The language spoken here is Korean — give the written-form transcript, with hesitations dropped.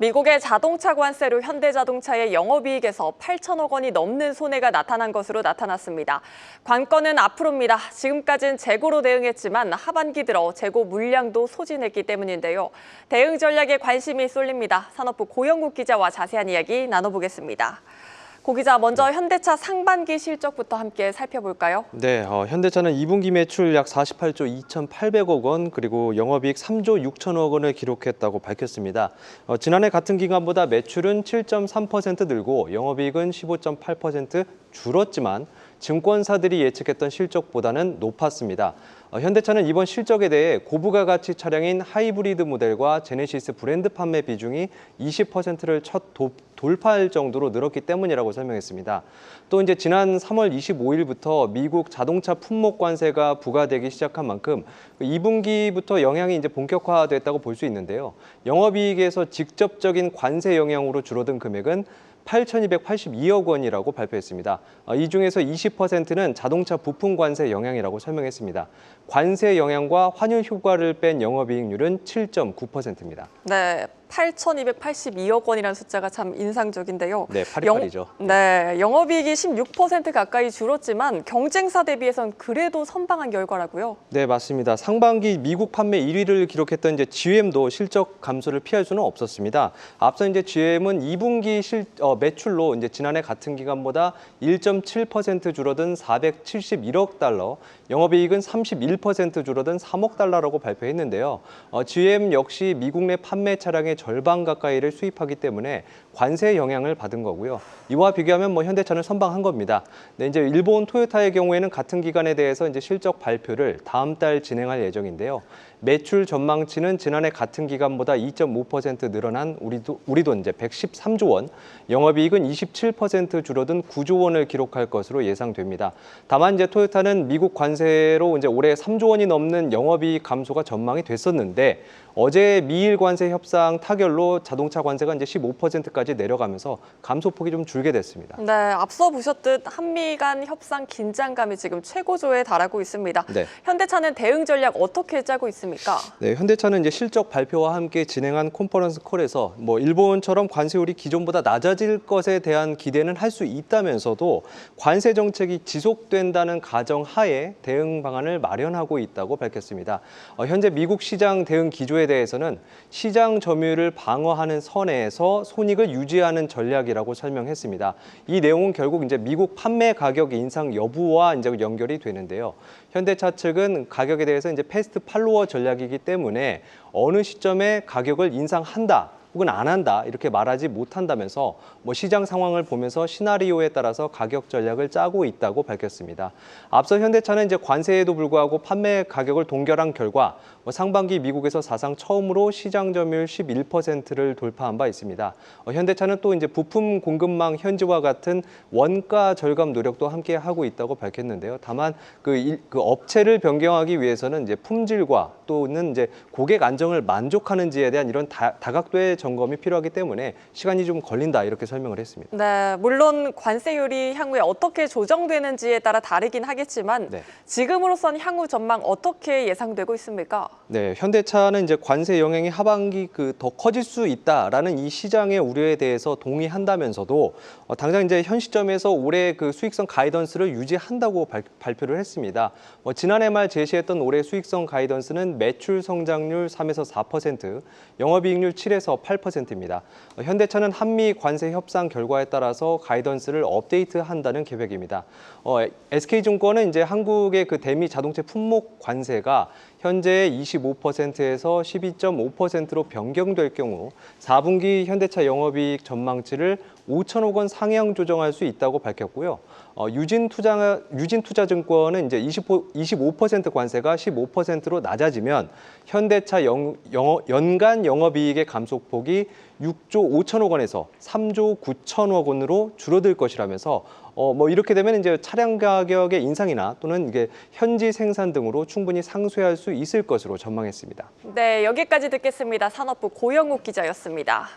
미국의 자동차 관세로 현대자동차의 영업이익에서 8천억 원이 넘는 손해가 나타난 것으로 나타났습니다. 관건은 앞으로입니다. 지금까지는 재고로 대응했지만 하반기 들어 재고 물량도 소진했기 때문인데요. 대응 전략에 관심이 쏠립니다. 산업부 고영국 기자와 자세한 이야기 나눠보겠습니다. 고 기자, 먼저 현대차 상반기 실적부터 함께 살펴볼까요? 네, 현대차는 2분기 매출 약 48조 2,800억 원, 그리고 영업이익 3조 6천억 원을 기록했다고 밝혔습니다. 지난해 같은 기간보다 매출은 7.3% 늘고 영업이익은 15.8% 줄었지만 증권사들이 예측했던 실적보다는 높았습니다. 현대차는 이번 실적에 대해 고부가 가치 차량인 하이브리드 모델과 제네시스 브랜드 판매 비중이 20%를 첫 돌파할 정도로 늘었기 때문이라고 설명했습니다. 또 이제 지난 3월 25일부터 미국 자동차 품목 관세가 부과되기 시작한 만큼 2분기부터 영향이 이제 본격화됐다고 볼 수 있는데요. 영업이익에서 직접적인 관세 영향으로 줄어든 금액은 8,282억 원이라고 발표했습니다. 이 중에서 20%는 자동차 부품 관세 영향이라고 설명했습니다. 관세 영향과 환율 효과를 뺀 영업이익률은 7.9%입니다. 네, 8,282억 원이라는 숫자가 참 인상적인데요. 네, 828이죠. 네, 영업이익이 16% 가까이 줄었지만 경쟁사 대비해선 그래도 선방한 결과라고요. 네, 맞습니다. 상반기 미국 판매 1위를 기록했던 이제 GM도 실적 감소를 피할 수는 없었습니다. 앞서 이제 GM은 2분기 매출로 이제 지난해 같은 기간보다 1.7% 줄어든 471억 달러, 영업이익은 31% 줄어든 3억 달러라고 발표했는데요. GM 역시 미국 내 판매 차량의 절반 가까이를 수입하기 때문에 관세 영향을 받은 거고요. 이와 비교하면 현대차는 선방한 겁니다. 네, 이제 일본 토요타의 경우에는 같은 기간에 대해서 이제 실적 발표를 다음 달 진행할 예정인데요. 매출 전망치는 지난해 같은 기간보다 2.5% 늘어난 우리 돈 이제 113조 원, 영업이익은 27% 줄어든 9조 원을 기록할 것으로 예상됩니다. 다만 이제 토요타는 미국 관세로 이제 올해 3조 원이 넘는 영업이익 감소가 전망이 됐었는데 어제 미일 관세 협상 타결로 자동차 관세가 이제 15%까지 내려가면서 감소폭이 좀 줄게 됐습니다. 네, 앞서 보셨듯 한미 간 협상 긴장감이 지금 최고조에 달하고 있습니다. 네. 현대차는 대응 전략 어떻게 짜고 있습니까? 네, 현대차는 이제 실적 발표와 함께 진행한 컨퍼런스 콜에서 일본처럼 관세율이 기존보다 낮아질 것에 대한 기대는 할 수 있다면서도 관세 정책이 지속된다는 가정 하에 대응 방안을 마련하고 있다고 밝혔습니다. 현재 미국 시장 대응 기조에 대해서는 시장 점유율을 방어하는 선에서 손익을 유지하는 전략이라고 설명했습니다. 이 내용은 결국 이제 미국 판매 가격 인상 여부와 이제 연결이 되는데요. 현대차 측은 가격에 대해서 이제 패스트 팔로워 전략이기 때문에 어느 시점에 가격을 인상한다 혹은 안 한다 이렇게 말하지 못한다면서 시장 상황을 보면서 시나리오에 따라서 가격 전략을 짜고 있다고 밝혔습니다. 앞서 현대차는 이제 관세에도 불구하고 판매 가격을 동결한 결과 상반기 미국에서 사상 처음으로 시장 점유율 11%를 돌파한 바 있습니다. 현대차는 또 이제 부품 공급망 현지화 같은 원가 절감 노력도 함께 하고 있다고 밝혔는데요. 다만 그 업체를 변경하기 위해서는 이제 품질과 또는 이제 고객 안정을 만족하는지에 대한 이런 다각도의 점검이 필요하기 때문에 시간이 좀 걸린다 이렇게 설명을 했습니다. 네, 물론 관세율이 향후에 어떻게 조정되는지에 따라 다르긴 하겠지만 네. 지금으로선 향후 전망 어떻게 예상되고 있습니까? 네, 현대차는 이제 관세 영향이 하반기 더 커질 수 있다라는 이 시장의 우려에 대해서 동의한다면서도 당장 이제 현 시점에서 올해 수익성 가이던스를 유지한다고 발표를 했습니다. 지난해 말 제시했던 올해 수익성 가이던스는 매출 성장률 3에서 4%, 영업이익률 7에서 8%입니다. 현대차는 한미 관세 협상 결과에 따라서 가이던스를 업데이트한다는 계획입니다. SK증권은 이제 한국의 대미 자동차 품목 관세가 현재 25%에서 12.5%로 변경될 경우 4분기 현대차 영업이익 전망치를 5천억 원 상향 조정할 수 있다고 밝혔고요. 유진투자증권은 이제 25% 관세가 15%로 낮아지면 현대차 연간 영업이익의 감소폭이 6조 5천억 원에서 3조 9천억 원으로 줄어들 것이라면서 이렇게 되면 이제 차량 가격의 인상이나 또는 이게 현지 생산 등으로 충분히 상쇄할 수 있을 것으로 전망했습니다. 네, 여기까지 듣겠습니다. 산업부 고영욱 기자였습니다.